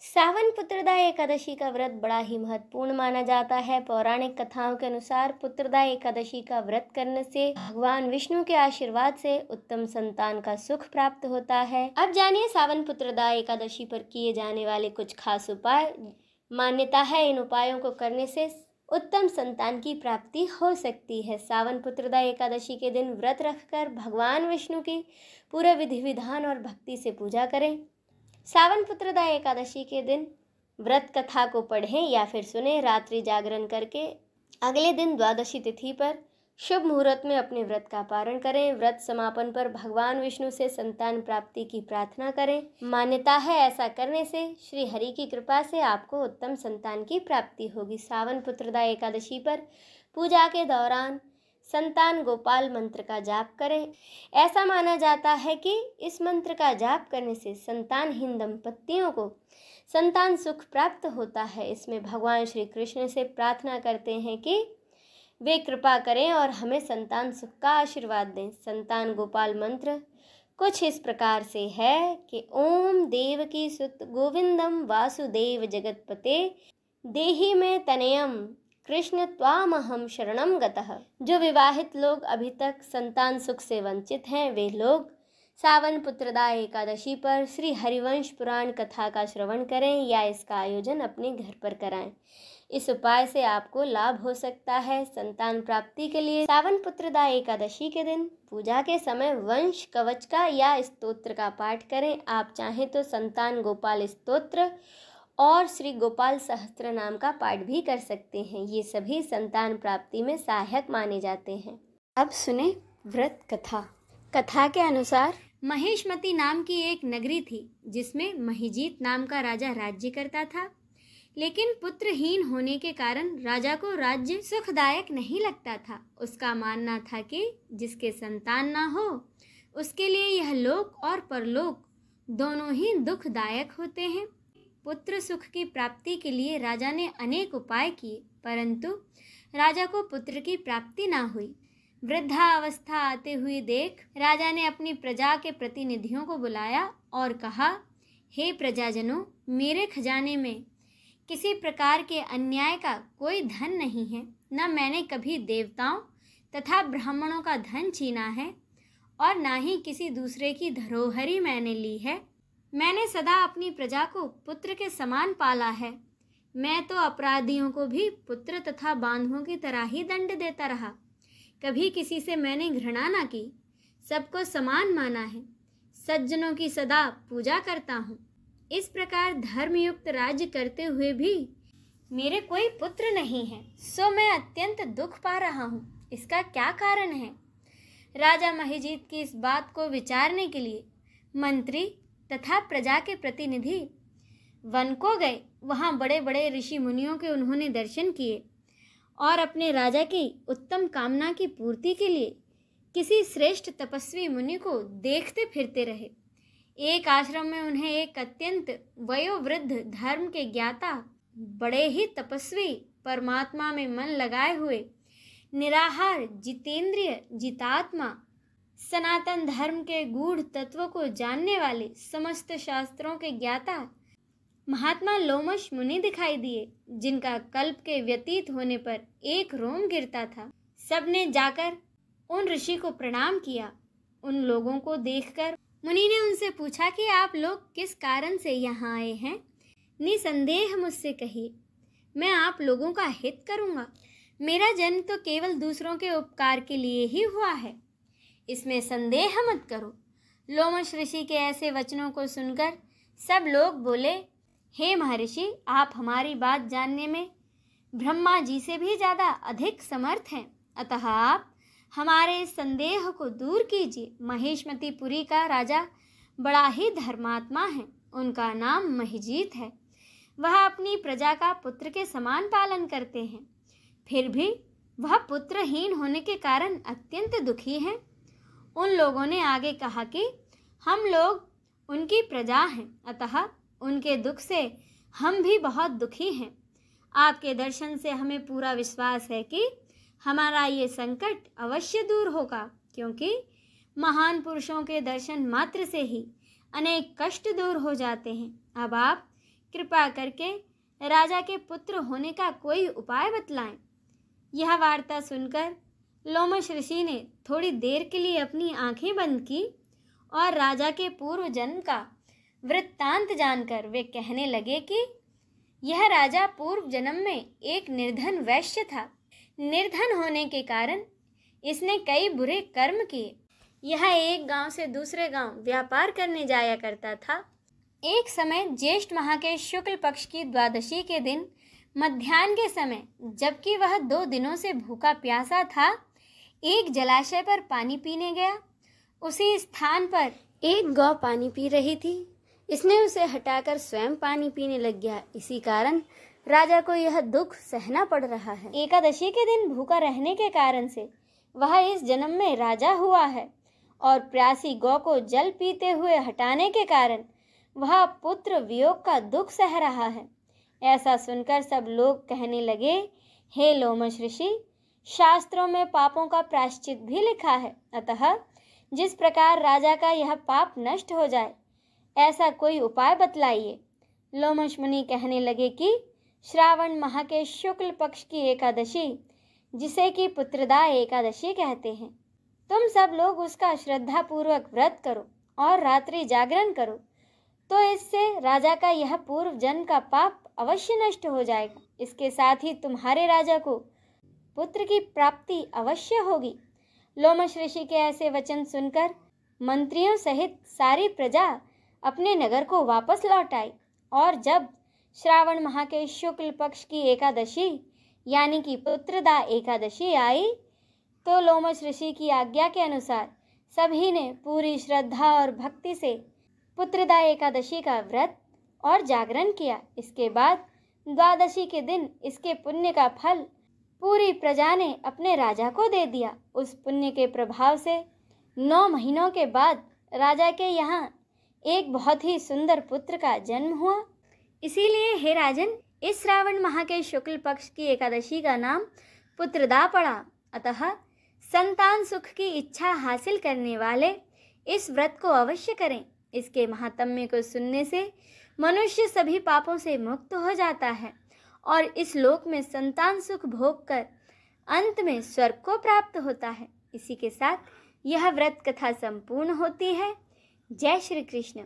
सावन पुत्रदा एकादशी का व्रत बड़ा ही महत्वपूर्ण माना जाता है। पौराणिक कथाओं के अनुसार पुत्रदा एकादशी का व्रत करने से भगवान विष्णु के आशीर्वाद से उत्तम संतान का सुख प्राप्त होता है। अब जानिए सावन पुत्रदा एकादशी पर किए जाने वाले कुछ खास उपाय। मान्यता है इन उपायों को करने से उत्तम संतान की प्राप्ति हो सकती है। सावन पुत्रदा एकादशी के दिन व्रत रखकर भगवान विष्णु की पूरे विधि विधान और भक्ति से पूजा करें। सावन पुत्रदा एकादशी के दिन व्रत कथा को पढ़ें या फिर सुने। रात्रि जागरण करके अगले दिन द्वादशी तिथि पर शुभ मुहूर्त में अपने व्रत का पारण करें। व्रत समापन पर भगवान विष्णु से संतान प्राप्ति की प्रार्थना करें। मान्यता है ऐसा करने से श्री हरि की कृपा से आपको उत्तम संतान की प्राप्ति होगी। सावन पुत्रदा एकादशी पर पूजा के दौरान संतान गोपाल मंत्र का जाप करें। ऐसा माना जाता है कि इस मंत्र का जाप करने से संतानहीन दंपतियों को संतान सुख प्राप्त होता है। इसमें भगवान श्री कृष्ण से प्रार्थना करते हैं कि वे कृपा करें और हमें संतान सुख का आशीर्वाद दें। संतान गोपाल मंत्र कुछ इस प्रकार से है कि ओम देवकी सुत गोविंदम वासुदेव जगतपते देहि में तनयम कृष्ण त्वामहम शरणम गतः। जो विवाहित लोग अभी तक संतान सुख से वंचित हैं वे लोग सावन पुत्रदा एकादशी पर श्री हरिवंश पुराण कथा का श्रवण करें या इसका आयोजन अपने घर पर कराएं। इस उपाय से आपको लाभ हो सकता है। संतान प्राप्ति के लिए सावन पुत्रदा एकादशी के दिन पूजा के समय वंश कवच का या स्तोत्र का पाठ करें। आप चाहें तो संतान गोपाल स्तोत्र और श्री गोपाल सहस्त्र नाम का पाठ भी कर सकते हैं। ये सभी संतान प्राप्ति में सहायक माने जाते हैं। अब सुने व्रत कथा। कथा के अनुसार महेशमती नाम की एक नगरी थी जिसमें महिजीत नाम का राजा राज्य करता था। लेकिन पुत्रहीन होने के कारण राजा को राज्य सुखदायक नहीं लगता था। उसका मानना था कि जिसके संतान ना हो उसके लिए यह लोक और परलोक दोनों ही दुखदायक होते हैं। पुत्र सुख की प्राप्ति के लिए राजा ने अनेक उपाय किए परंतु राजा को पुत्र की प्राप्ति ना हुई। वृद्धावस्था आते हुए देख राजा ने अपनी प्रजा के प्रतिनिधियों को बुलाया और कहा, हे प्रजाजनों, मेरे खजाने में किसी प्रकार के अन्याय का कोई धन नहीं है। न मैंने कभी देवताओं तथा ब्राह्मणों का धन छीना है और ना ही किसी दूसरे की धरोहरी मैंने ली है। मैंने सदा अपनी प्रजा को पुत्र के समान पाला है। मैं तो अपराधियों को भी पुत्र तथा बांधुओं की तरह ही दंड देता रहा। कभी किसी से मैंने घृणा ना की, सबको समान माना है। सज्जनों की सदा पूजा करता हूँ। इस प्रकार धर्मयुक्त राज्य करते हुए भी मेरे कोई पुत्र नहीं है, सो मैं अत्यंत दुख पा रहा हूँ। इसका क्या कारण है? राजा महिजीत की इस बात को विचारने के लिए मंत्री तथा प्रजा के प्रतिनिधि वन को गए। वहाँ बड़े बड़े ऋषि मुनियों के उन्होंने दर्शन किए और अपने राजा की उत्तम कामना की पूर्ति के लिए किसी श्रेष्ठ तपस्वी मुनि को देखते फिरते रहे। एक आश्रम में उन्हें एक अत्यंत वयोवृद्ध धर्म के ज्ञाता, बड़े ही तपस्वी, परमात्मा में मन लगाए हुए निराहार, जितेंद्रिय, जितात्मा, सनातन धर्म के गूढ़ तत्वों को जानने वाले, समस्त शास्त्रों के ज्ञाता महात्मा लोमश मुनि दिखाई दिए, जिनका कल्प के व्यतीत होने पर एक रोम गिरता था। सबने जाकर उन ऋषि को प्रणाम किया। उन लोगों को देखकर मुनि ने उनसे पूछा कि आप लोग किस कारण से यहाँ आए हैं? निसंदेह मुझसे कहिए, मैं आप लोगों का हित करूँगा। मेरा जन्म तो केवल दूसरों के उपकार के लिए ही हुआ है, इसमें संदेह मत करो। लोमश ऋषि के ऐसे वचनों को सुनकर सब लोग बोले, हे महर्षि, आप हमारी बात जानने में ब्रह्मा जी से भी ज़्यादा अधिक समर्थ हैं, अतः आप हमारे इस संदेह को दूर कीजिए। महेशमतीपुरी का राजा बड़ा ही धर्मात्मा है। उनका नाम महिजीत है। वह अपनी प्रजा का पुत्र के समान पालन करते हैं, फिर भी वह पुत्रहीन होने के कारण अत्यंत दुखी हैं। उन लोगों ने आगे कहा कि हम लोग उनकी प्रजा हैं, अतः उनके दुख से हम भी बहुत दुखी हैं। आपके दर्शन से हमें पूरा विश्वास है कि हमारा ये संकट अवश्य दूर होगा, क्योंकि महान पुरुषों के दर्शन मात्र से ही अनेक कष्ट दूर हो जाते हैं। अब आप कृपा करके राजा के पुत्र होने का कोई उपाय बतलाएं। यह वार्ता सुनकर लोमश ऋषि ने थोड़ी देर के लिए अपनी आंखें बंद की और राजा के पूर्व जन्म का वृत्तांत जानकर वे कहने लगे कि यह राजा पूर्व जन्म में एक निर्धन वैश्य था। निर्धन होने के कारण इसने कई बुरे कर्म किए। यह एक गांव से दूसरे गांव व्यापार करने जाया करता था। एक समय ज्येष्ठ माह के शुक्ल पक्ष की द्वादशी के दिन मध्याह्न के समय, जबकि वह 2 दिनों से भूखा प्यासा था, एक जलाशय पर पानी पीने गया। उसी स्थान पर एक गौ पानी पी रही थी। इसने उसे हटाकर स्वयं पानी पीने लग गया। इसी कारण राजा को यह दुख सहना पड़ रहा है। एकादशी के दिन भूखा रहने के कारण से वह इस जन्म में राजा हुआ है और प्यासी गौ को जल पीते हुए हटाने के कारण वह पुत्र वियोग का दुख सह रहा है। ऐसा सुनकर सब लोग कहने लगे, हे लोमश ऋषि, शास्त्रों में पापों का प्रायश्चित भी लिखा है, अतः जिस प्रकार राजा का यह पाप नष्ट हो जाए ऐसा कोई उपाय बतलाइए। लोमश मुनि कहने लगे कि श्रावण माह के शुक्ल पक्ष की एकादशी, जिसे कि पुत्रदा एकादशी कहते हैं, तुम सब लोग उसका श्रद्धा पूर्वक व्रत करो और रात्रि जागरण करो, तो इससे राजा का यह पूर्व जन्म का पाप अवश्य नष्ट हो जाएगा। इसके साथ ही तुम्हारे राजा को पुत्र की प्राप्ति अवश्य होगी। लोमश ऋषि के ऐसे वचन सुनकर मंत्रियों सहित सारी प्रजा अपने नगर को वापस लौट आई और जब श्रावण माह के शुक्ल पक्ष की एकादशी यानी कि पुत्रदा एकादशी आई तो लोमश ऋषि की आज्ञा के अनुसार सभी ने पूरी श्रद्धा और भक्ति से पुत्रदा एकादशी का व्रत और जागरण किया। इसके बाद द्वादशी के दिन इसके पुण्य का फल पूरी प्रजा ने अपने राजा को दे दिया। उस पुण्य के प्रभाव से 9 महीनों के बाद राजा के यहाँ एक बहुत ही सुंदर पुत्र का जन्म हुआ। इसीलिए हे राजन, इस श्रावण माह के शुक्ल पक्ष की एकादशी का नाम पुत्रदा पड़ा। अतः संतान सुख की इच्छा हासिल करने वाले इस व्रत को अवश्य करें। इसके महात्म्य को सुनने से मनुष्य सभी पापों से मुक्त हो जाता है और इस लोक में संतान सुख भोग कर अंत में स्वर्ग को प्राप्त होता है। इसी के साथ यह व्रत कथा संपूर्ण होती है। जय श्री कृष्ण।